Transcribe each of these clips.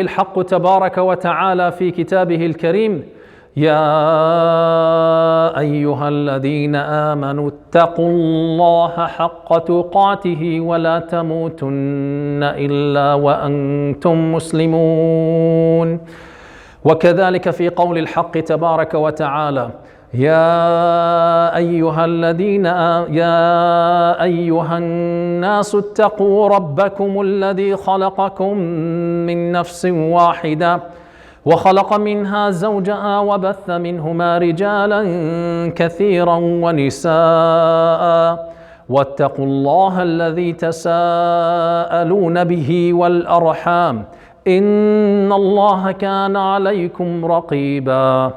الحق تبارك وتعالى في كتابه الكريم: يا أيها الذين آمنوا اتقوا الله حق تقاته ولا تموتن إلا وأنتم مسلمون. وكذلك في قول الحق تبارك وتعالى: يا أيها الناس اتقوا ربكم الذي خلقكم من نفس واحدة وخلق منها زوجها وبث منهما رجالا كثيرا ونساء واتقوا الله الذي تساءلون به والأرحام إن الله كان عليكم رقيبا.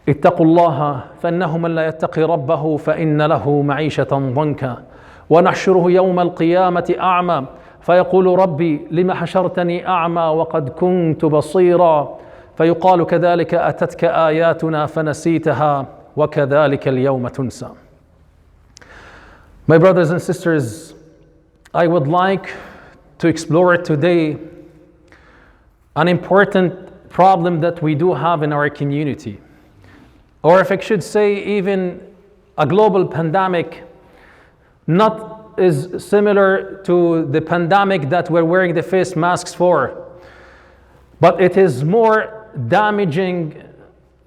اتقوا الله فإنه من لا يتقي ربه فإن له معيشة ضنكا ونحشره يوم القيامة أعمى فيقول: ربي لم حشرتني أعمى وقد كنت بصيرا، فيقال: كذلك أتتك آياتنا فنسيتها وكذلك اليوم تنسى. My brothers and sisters, I would like to explore today an important problem that we do have in our community. Or if I should say, even a global pandemic, not as similar to the pandemic that we're wearing the face masks for, but it is more damaging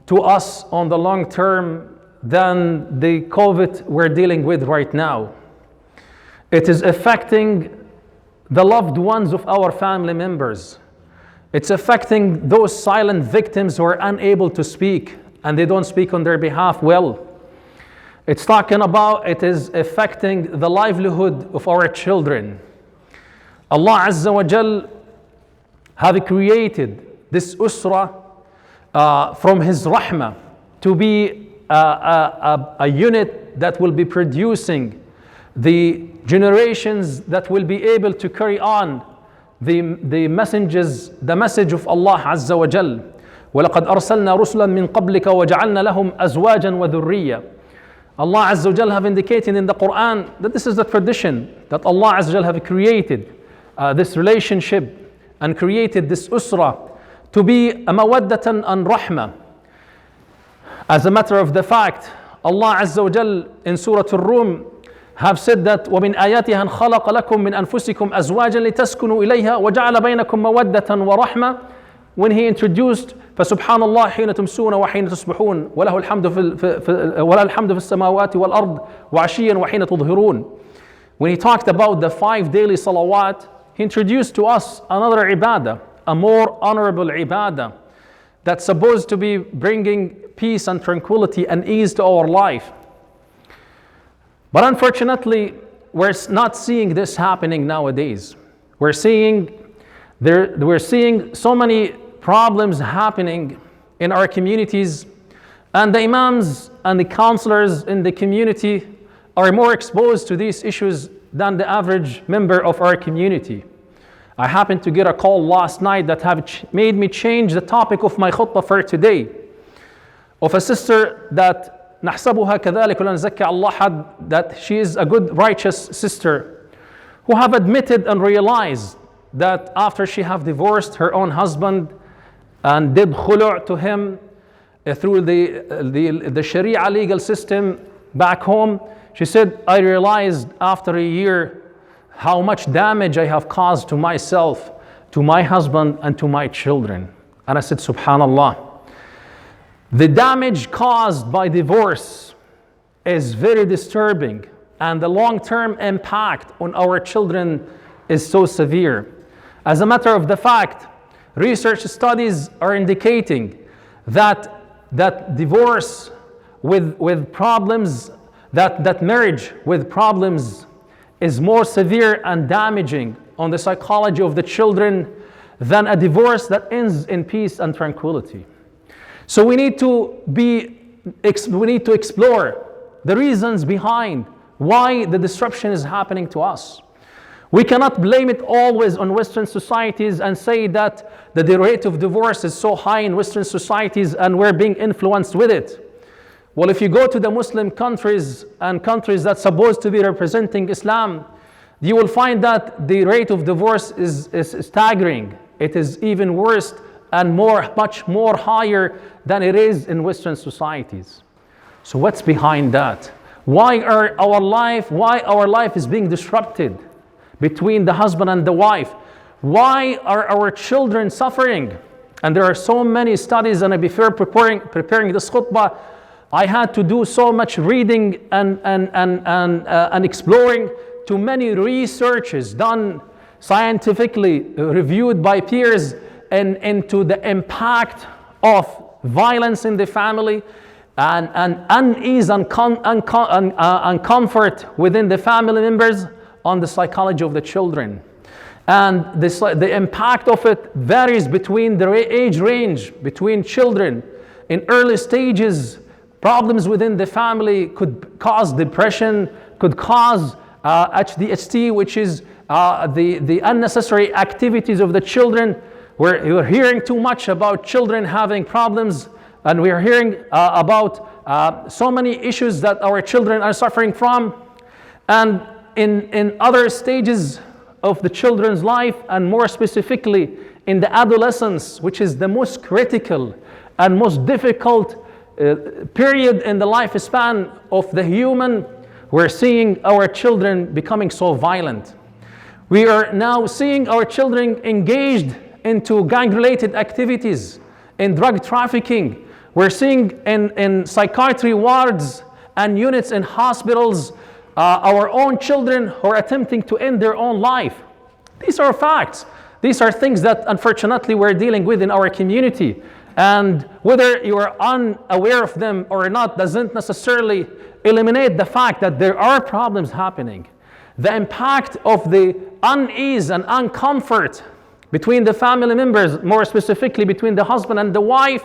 to us on the long term than the COVID we're dealing with right now. It is affecting the loved ones of our family members. It's affecting those silent victims who are unable to speak, and they don't speak on their behalf well. It's talking about, it is affecting the livelihood of our children. Allah Azza wa Jal have created this usra from His rahmah to be a unit that will be producing the generations that will be able to carry on the message of Allah Azza wa Jal. وَلَقَدْ أَرْسَلْنَا رُسُلًا مِّن قَبْلِكَ وَجَعَلْنَا لَهُمْ أَزْوَاجًا وَذُرِّيَّةً. Allah Azza wa Jal have indicated in the Quran that this is the tradition that Allah Azza wa Jal have created this relationship and created this usra to be a mawaddatan and rahmah. As a matter of the fact, Allah Azza wa Jal in Surah Ar-Rum have said that وَمِنْ آيَاتِهَا أَنْ خَلَقَ لَكُم مِّنْ أَنفُسِكُمْ أَزْوَاجًا لِتَسْكُنُوا إِلَيْهَا وَجَعَلَ بَيْنَكُم مَّوَدَّةً وَرَحْمَةً. When He introduced فسبحان الله حين تمسون وحين تصبحون وله الحمد في السماوات والأرض وعشيا وحين تظهرون. When He talked about the 5 daily salawat, He introduced to us another ibadah, a more honorable ibadah that's supposed to be bringing peace and tranquility and ease to our life. But unfortunately, we're not seeing this happening nowadays. We're seeing so many problems happening in our communities, and the imams and the counselors in the community are more exposed to these issues than the average member of our community. I happened to get a call last night that have made me change the topic of my khutbah for today, of a sister that نحسبها كذلك ولا نزكي الله حد, that she is a good righteous sister who have admitted and realized that after she have divorced her own husband and did khulu' to him through the Sharia legal system back home, she said, I realized after a year how much damage I have caused to myself, to my husband, and to my children. And I said, Subhanallah. The damage caused by divorce is very disturbing, and the long-term impact on our children is so severe. As a matter of the fact, research studies are indicating that divorce with problems, that marriage with problems is more severe and damaging on the psychology of the children than a divorce that ends in peace and tranquility. So we need to explore the reasons behind why the disruption is happening to us. We cannot blame it always on Western societies and say that the rate of divorce is so high in Western societies and we're being influenced with it. Well, if you go to the Muslim countries and countries that's supposed to be representing Islam, you will find that the rate of divorce is staggering. it is even worse and much more higher than it is in Western societies. So what's behind that? Why our life is being disrupted between the husband and the wife? Why are our children suffering? And there are so many studies, and before preparing this khutbah, I had to do so much reading and exploring to many researches done scientifically, reviewed by peers, and into the impact of violence in the family and unease and comfort within the family members on the psychology of the children. And the impact of it varies between the age range, between children. In early stages, problems within the family could cause depression, could cause HDHD, which is the unnecessary activities of the children. We're hearing too much about children having problems, and we're hearing about so many issues that our children are suffering from. And in other stages of the children's life, and more specifically in the adolescence, which is the most critical and most difficult period in the lifespan of the human, we're seeing our children becoming so violent. We are now seeing our children engaged into gang-related activities, in drug trafficking. We're seeing in psychiatry wards and units in hospitals our own children who are attempting to end their own life. These are facts. These are things that unfortunately we're dealing with in our community. And whether you are unaware of them or not doesn't necessarily eliminate the fact that there are problems happening. The impact of the unease and uncomfort between the family members, more specifically between the husband and the wife,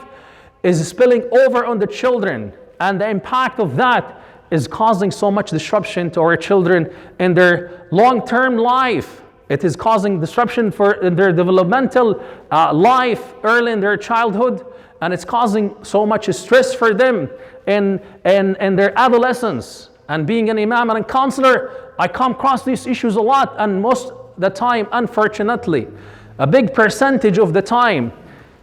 is spilling over on the children. And the impact of that is causing so much disruption to our children in their long-term life. It is causing disruption in their developmental life early in their childhood, and it's causing so much stress for them in their adolescence. And being an imam and a counselor, I come across these issues a lot, and most of the time, unfortunately, a big percentage of the time,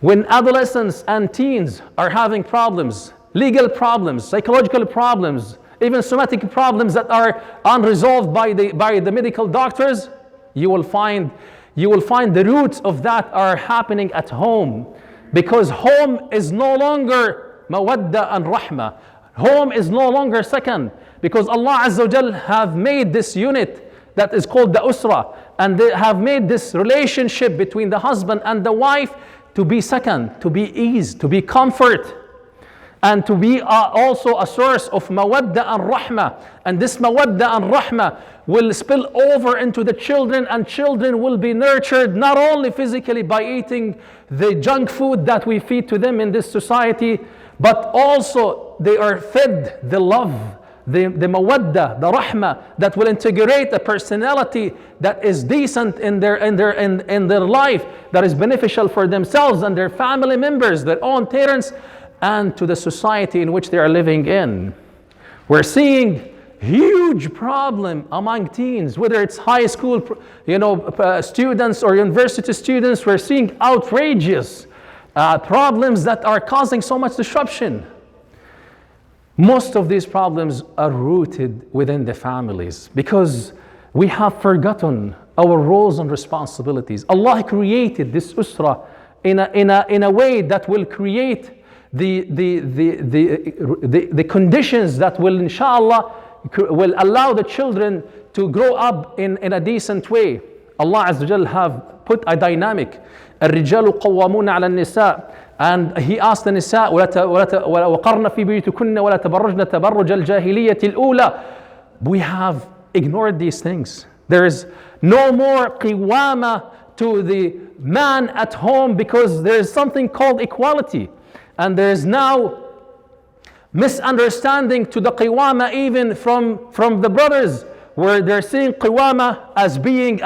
when adolescents and teens are having problems, legal problems, psychological problems, even somatic problems that are unresolved by the medical doctors, you will find the roots of that are happening at home, because home is no longer mawadda and rahma. Home is no longer second, because Allah Azza wa Jal have made this unit that is called the usra, and they have made this relationship between the husband and the wife to be second, to be ease, to be comfort, and to be also a source of mawadda and rahma. And this mawadda and rahma will spill over into the children, and children will be nurtured not only physically by eating the junk food that we feed to them in this society, but also they are fed the love, the mawadda, the rahma that will integrate a personality that is decent in their life, that is beneficial for themselves and their family members, their own parents, and to the society in which they are living in. We're seeing huge problem among teens, whether it's high school students or university students. We're seeing outrageous problems that are causing so much disruption. Most of these problems are rooted within the families, because we have forgotten our roles and responsibilities. Allah created this usra in a way that will create the conditions that will, inshallah, will allow the children to grow up in a decent way. Allah Azza wa Jal have put a dynamic. الرجال قوامون على النساء. And he asked the nisa, وقرن في بيوتكن ولا تبرجن تبرج الجاهلية الأولى. We have ignored these things. There is no more qiwama to the man at home, because there is something called equality. And there is now misunderstanding to the qiwama even from the brothers, where they're seeing qiwama as being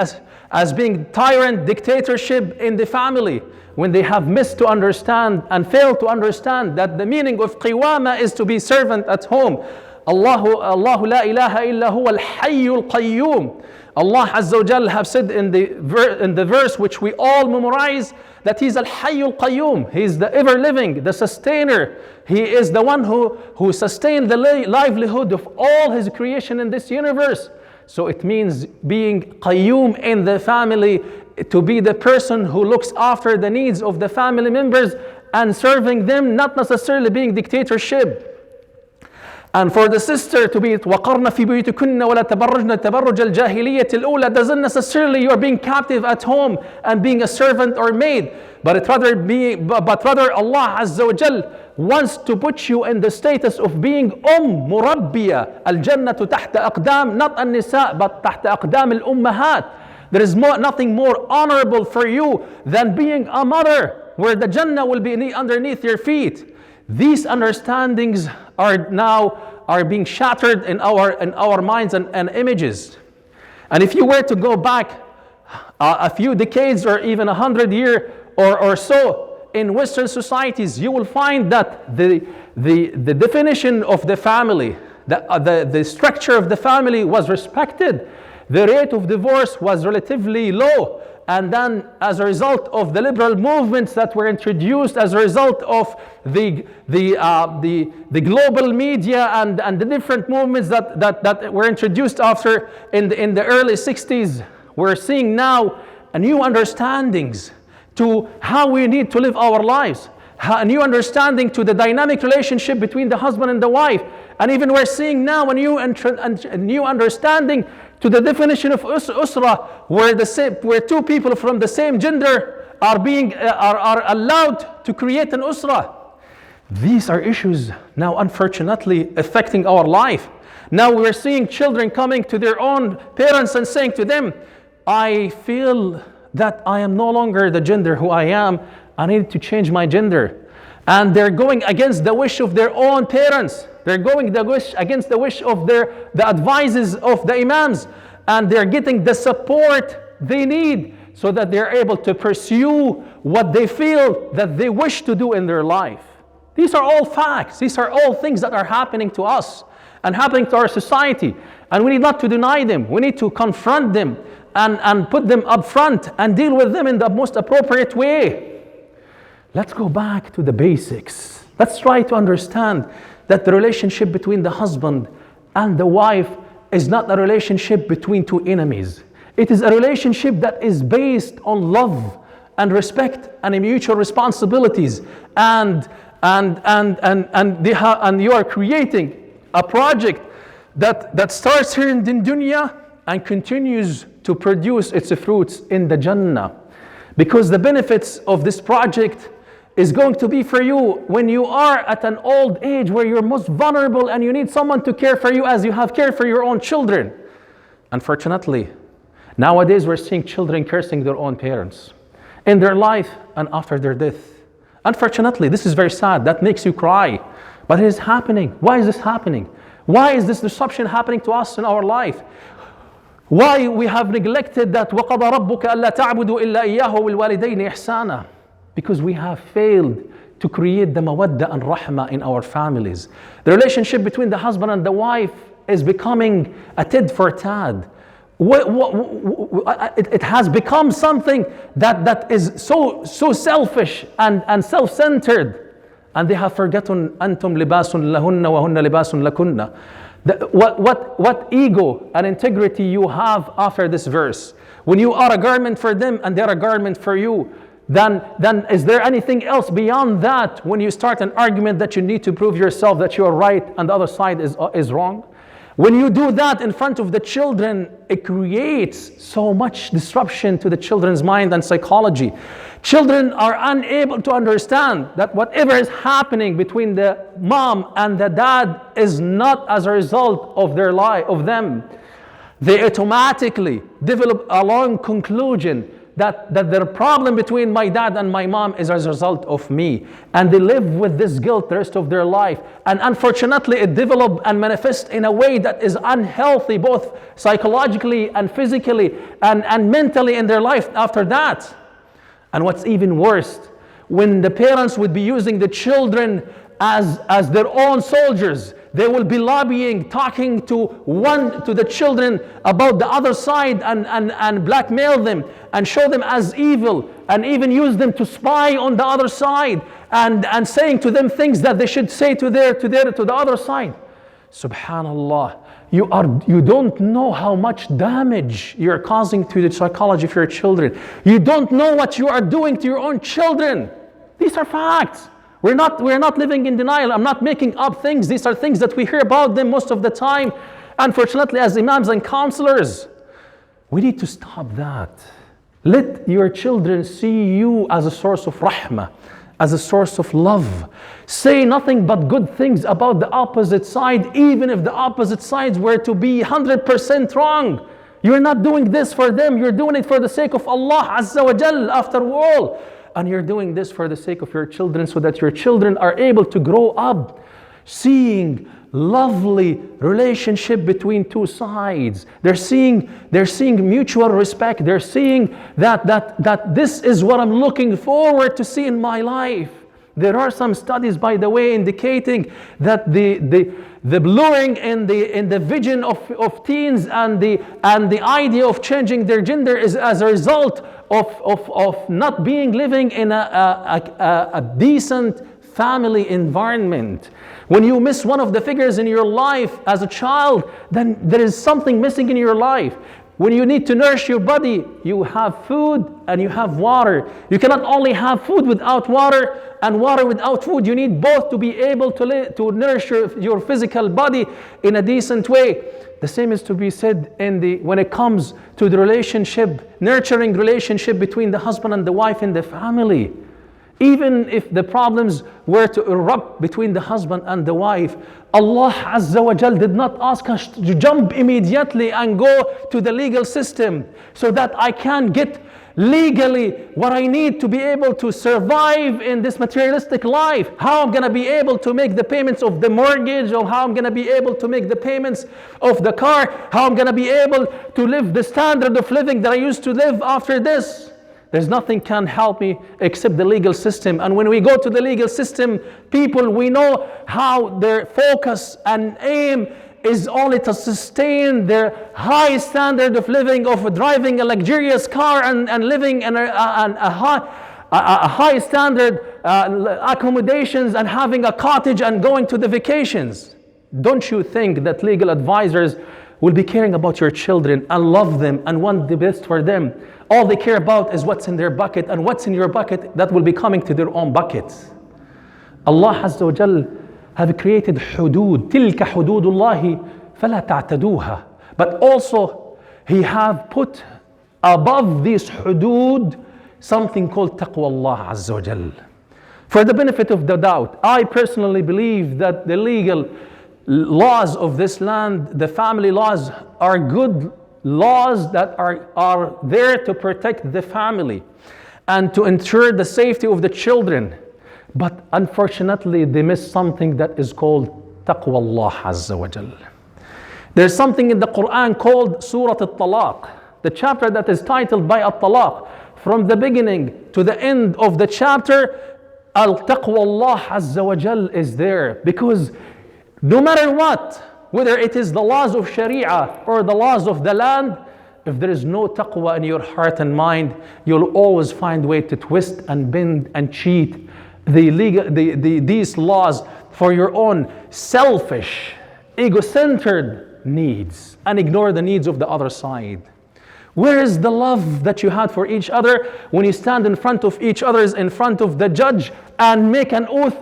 tyrant dictatorship in the family, when they have missed to understand and failed to understand that the meaning of qiwama is to be servant at home. Allah la ilaha illa huwa al-hayyul qayyum. Allah Azza wa Jal have said in the verse which we all memorize that He's al-hayyul qayyum. He's the ever-living, the sustainer. He is the one who sustained the livelihood of all His creation in this universe. So it means being qayyum in the family, to be the person who looks after the needs of the family members and serving them, not necessarily being dictatorship. And for the sister to be وَقَرْنَ فِي بُيُوتِكُنَّ وَلَا تَبَرَّجْنَ تَبَرُّجَ الْجَاهِلِيَّةِ الْأُولَى doesn't necessarily you're being captive at home and being a servant or maid, but rather Allah Azza wa Jal wants to put you in the status of being مربية. الجنة تحت أقدام, not النساء but تحت أقدام الأمهات. There is nothing more honorable for you than being a mother, where the Jannah will be underneath your feet. These understandings are being shattered in our minds and images. And if you were to go back a few decades or even 100 years or so in Western societies, you will find that the definition of the family, the structure of the family was respected. The rate of divorce was relatively low. And then as a result of the liberal movements that were introduced, as a result of the global media and the different movements that were introduced after in the early 60s, we're seeing now new understandings to how we need to live our lives, a new understanding to the dynamic relationship between the husband and the wife. And even we're seeing now a new understanding to the definition of usra, where two people from the same gender are allowed to create an usra. These are issues now unfortunately affecting our life. Now we're seeing children coming to their own parents and saying to them, I feel that I am no longer the gender who I am, I need to change my gender. And they're going against the wish of their own parents. They're going against the wish of the advices of the imams, and they're getting the support they need so that they're able to pursue what they feel that they wish to do in their life. These are all facts. These are all things that are happening to us and happening to our society, and we need not to deny them. We need to confront them and put them up front and deal with them in the most appropriate way. Let's go back to the basics. Let's try to understand that the relationship between the husband and the wife is not a relationship between two enemies. It is a relationship that is based on love and respect and mutual responsibilities. And you are creating a project that starts here in dunya and continues to produce its fruits in the Jannah. Because the benefits of this project is going to be for you when you are at an old age where you're most vulnerable and you need someone to care for you as you have cared for your own children. Unfortunately, nowadays we're seeing children cursing their own parents in their life and after their death. Unfortunately, this is very sad. That makes you cry. But it is happening. Why is this happening? Why is this disruption happening to us in our life? Why we have neglected that وَقَضَى رَبُّكَ أَلَّا تَعْبُدُوا إِلَّا إِيَّاهُ وَالْوَالِدَيْنِ إِحْسَانًا. Because we have failed to create the mawadda and rahmah in our families. The relationship between the husband and the wife is becoming a tit for tat. It has become something that is so selfish and self-centered. And they have forgotten أَنْتُمْ لِبَاسٌ لَهُنَّ وَهُنَّ لِبَاسٌ لَكُنَّ. What ego and integrity you have after this verse. When you are a garment for them and they're a garment for you, then is there anything else beyond that when you start an argument that you need to prove yourself that you are right and the other side is wrong? When you do that in front of the children, it creates so much disruption to the children's mind and psychology. Children are unable to understand that whatever is happening between the mom and the dad is not as a result of their life, of them. They automatically develop a long conclusion that the problem between my dad and my mom is as a result of me. And they live with this guilt the rest of their life. And unfortunately, it develops and manifests in a way that is unhealthy, both psychologically and physically and mentally in their life after that. And what's even worse, when the parents would be using the children as their own soldiers, they will be lobbying, talking to the children about the other side, and blackmail them and show them as evil, and even use them to spy on the other side, and saying to them things that they should say to the other side. Subhanallah, you don't know how much damage you're causing to the psychology of your children. You don't know what you are doing to your own children. These are facts. We're not living in denial. I'm not making up things. These are things that we hear about them most of the time. Unfortunately, as imams and counselors, we need to stop that. Let your children see you as a source of rahmah, as a source of love. Say nothing but good things about the opposite side, even if the opposite sides were to be 100% wrong. You're not doing this for them. You're doing it for the sake of Allah Azza wa Jal, after all. And you're doing this for the sake of your children, so that your children are able to grow up seeing lovely relationship between two sides. They're seeing mutual respect. They're seeing that this is what I'm looking forward to see in my life. There are some studies, by the way, indicating that the blurring in the vision of teens and the idea of changing their gender is as a result of not living in a decent family environment. When you miss one of the figures in your life as a child, then there is something missing in your life. When you need to nourish your body, you have food and you have water. You cannot only have food without water and water without food. You need both to be able to nourish your physical body in a decent way. The same is to be said when it comes to the relationship, nurturing relationship between the husband and the wife in the family. Even if the problems were to erupt between the husband and the wife, Allah Azza wa Jal did not ask us to jump immediately and go to the legal system so that I can get legally what I need to be able to survive in this materialistic life. How I'm going to be able to make the payments of the mortgage, or how I'm going to be able to make the payments of the car, how I'm going to be able to live the standard of living that I used to live after this. There's nothing can help me except the legal system. And when we go to the legal system, we know how their focus and aim is only to sustain their high standard of living, of driving a luxurious car and living in a high standard accommodations and having a cottage and going to the vacations. Don't you think that legal advisors will be caring about your children and love them and want the best for them? All they care about is what's in their bucket, and what's in your bucket that will be coming to their own buckets. Allah Azza wa Jal have created hudud. تِلْكَ حُدُودُ اللَّهِ فَلَا تَعْتَدُوهَا. But also, He have put above these hudud something called taqwa Allah Azza wa Jal. For the benefit of the doubt, I personally believe that the legal laws of this land, the family laws, are good laws that are there to protect the family and to ensure the safety of the children. But unfortunately, they miss something that is called taqwa Allah Azza wa Jal. There's something in the Quran called Surah Al-Talaq, the chapter that is titled by Al-Talaq. From the beginning to the end of the chapter, Al-Taqwa Allah Azza wa Jal is there, because no matter what, whether it is the laws of Sharia or the laws of the land, if there is no taqwa in your heart and mind, you'll always find a way to twist and bend and cheat these laws for your own selfish, ego-centered needs, and ignore the needs of the other side. Where is the love that you had for each other when you stand in front of each other, in front of the judge, and make an oath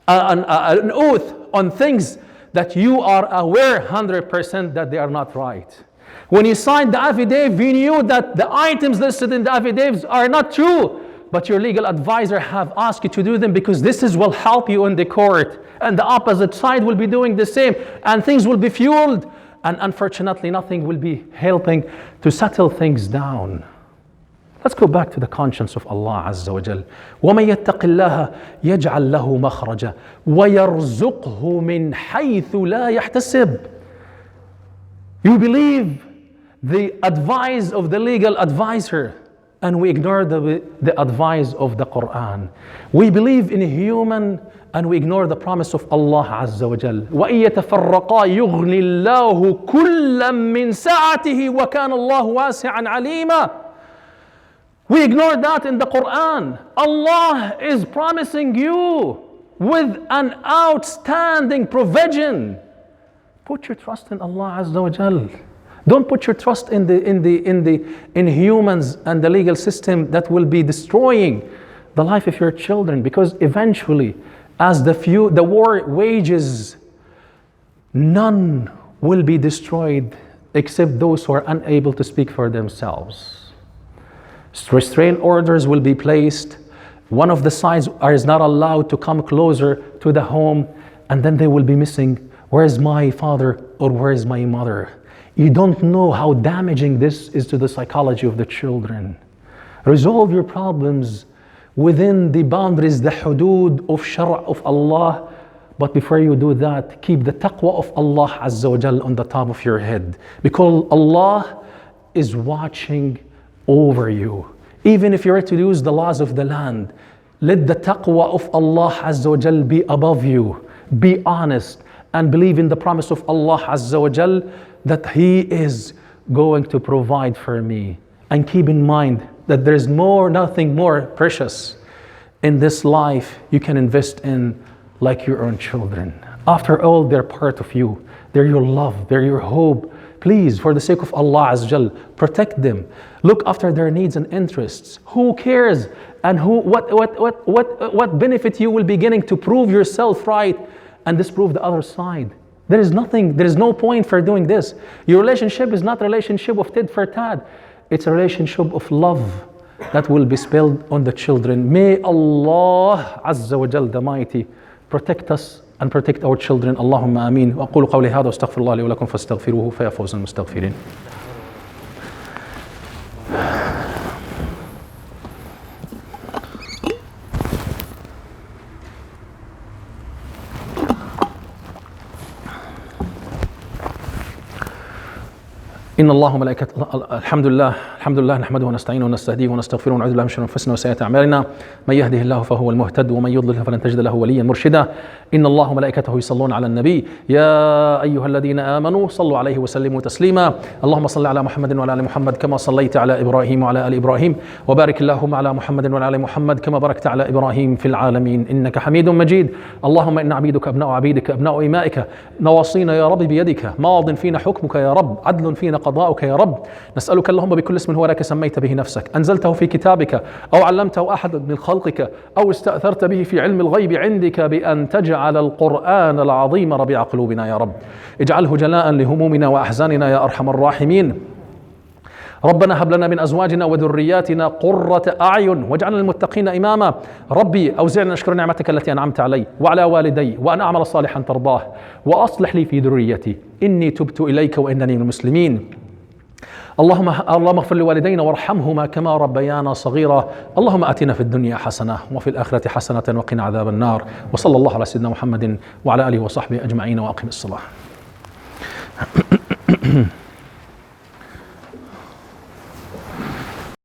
an oath on things that you are aware 100% that they are not right? When you signed the affidavit, you knew that the items listed in the affidavits are not true, but your legal advisor have asked you to do them because this will help you in the court, and the opposite side will be doing the same, and things will be fueled, and unfortunately nothing will be helping to settle things down. Let's go back to the conscience of Allah Azza wa Jal. وَمَن يَتَّقِ اللَّهَ يَجْعَل لَّهُ مَخْرَجًا وَيَرْزُقْهُ مِنْ حَيْثُ لَا يَحْتَسِبُ. You believe the advice of the legal advisor, and we ignore the advice of the Quran. We believe in a human and we ignore the promise of Allah Azza wa Jal. وَإِن يَتَفَرَّقَا يُغْنِ اللَّهُ كُلًّا مِّن سَعَتِهِ وَكَانَ اللَّهُ وَاسِعًا عَلِيمًا. We ignore that in the Quran. Allah is promising you with an outstanding provision. Put your trust in Allah Azza wa Jal. Don't put your trust in humans and the legal system that will be destroying the life of your children, because eventually, as the war wages, none will be destroyed except those who are unable to speak for themselves. Restraint orders will be placed. One of the sides is not allowed to come closer to the home, and then they will be missing. Where is my father or where is my mother? You don't know how damaging this is to the psychology of the children. Resolve your problems within the boundaries, the hudud of shara' of Allah. But before you do that, keep the taqwa of Allah Azza wa Jal on the top of your head, because Allah is watching over you. Even if you are to use the laws of the land, let the taqwa of Allah Azza wa Jal be above you. Be honest and believe in the promise of Allah Azza wa Jal that He is going to provide for me. And keep in mind that there is nothing more precious in this life you can invest in like your own children. After all, they're part of you. They're your love, they're your hope. Please, for the sake of Allah Azza wa Jal, protect them. Look after their needs and interests. Who cares? And what benefit you will be getting to prove yourself right and disprove the other side? There is no point for doing this. Your relationship is not a relationship of tit for tat. It's a relationship of love that will be spilled on the children. May Allah Azza wa Jal, the Mighty, protect us and protect our children. Allahumma ameen. Wa aqulu qawli hadha wa astaghfirullah li wa lakum fastaghfiruhu fa ya fawzal mustaghfirin. إن الله وملائكته الحمد لله نحمده ونستعينه ونستهديه ونستغفره ونعوذ بالله من شرور أنفسنا وسيئات أعمالنا من يهده الله فهو المهتد ومن يضلل فلن تجد له وليا مرشدا إن الله وملائكته يصلون على النبي يا أيها الذين آمنوا صلوا عليه وسلموا تسليما اللهم صل على محمد وعلى آل محمد كما صليت على إبراهيم وعلى آل إبراهيم وبارك اللهم على محمد وعلى آل محمد كما باركت على إبراهيم في العالمين إنك حميد مجيد اللهم إن عبيدك أبناء عبيدك أبناء إمائك نواصينا يا رب بيدك ماض فينا حكمك يا رب عدل فينا قضاؤك يا رب نسألك اللهم بكل اسم هو لك سميت به نفسك أنزلته في كتابك أو علمته أحد من خلقك أو استأثرت به في علم الغيب عندك بأن تجعل القرآن العظيم ربيع قلوبنا يا رب اجعله جلاء لهمومنا وأحزاننا يا أرحم الراحمين ربنا هب لنا من أزواجنا وذرياتنا قرة أعين واجعلنا للمتقين إماما ربي أوزعني أن أشكر نعمتك التي أنعمت علي وعلى والدي وأن أعمل صالحا ترضاه وأصلح لي في ذريتي إني تبت إليك وإنني من المسلمين اللهم اغفر لوالدينا وارحمهما كما ربيانا صغيرا اللهم آتنا في الدنيا حسنة وفي الآخرة حسنة وقنا عذاب النار وصلى الله على سيدنا محمد وعلى آله وصحبه أجمعين وأقم الصلاة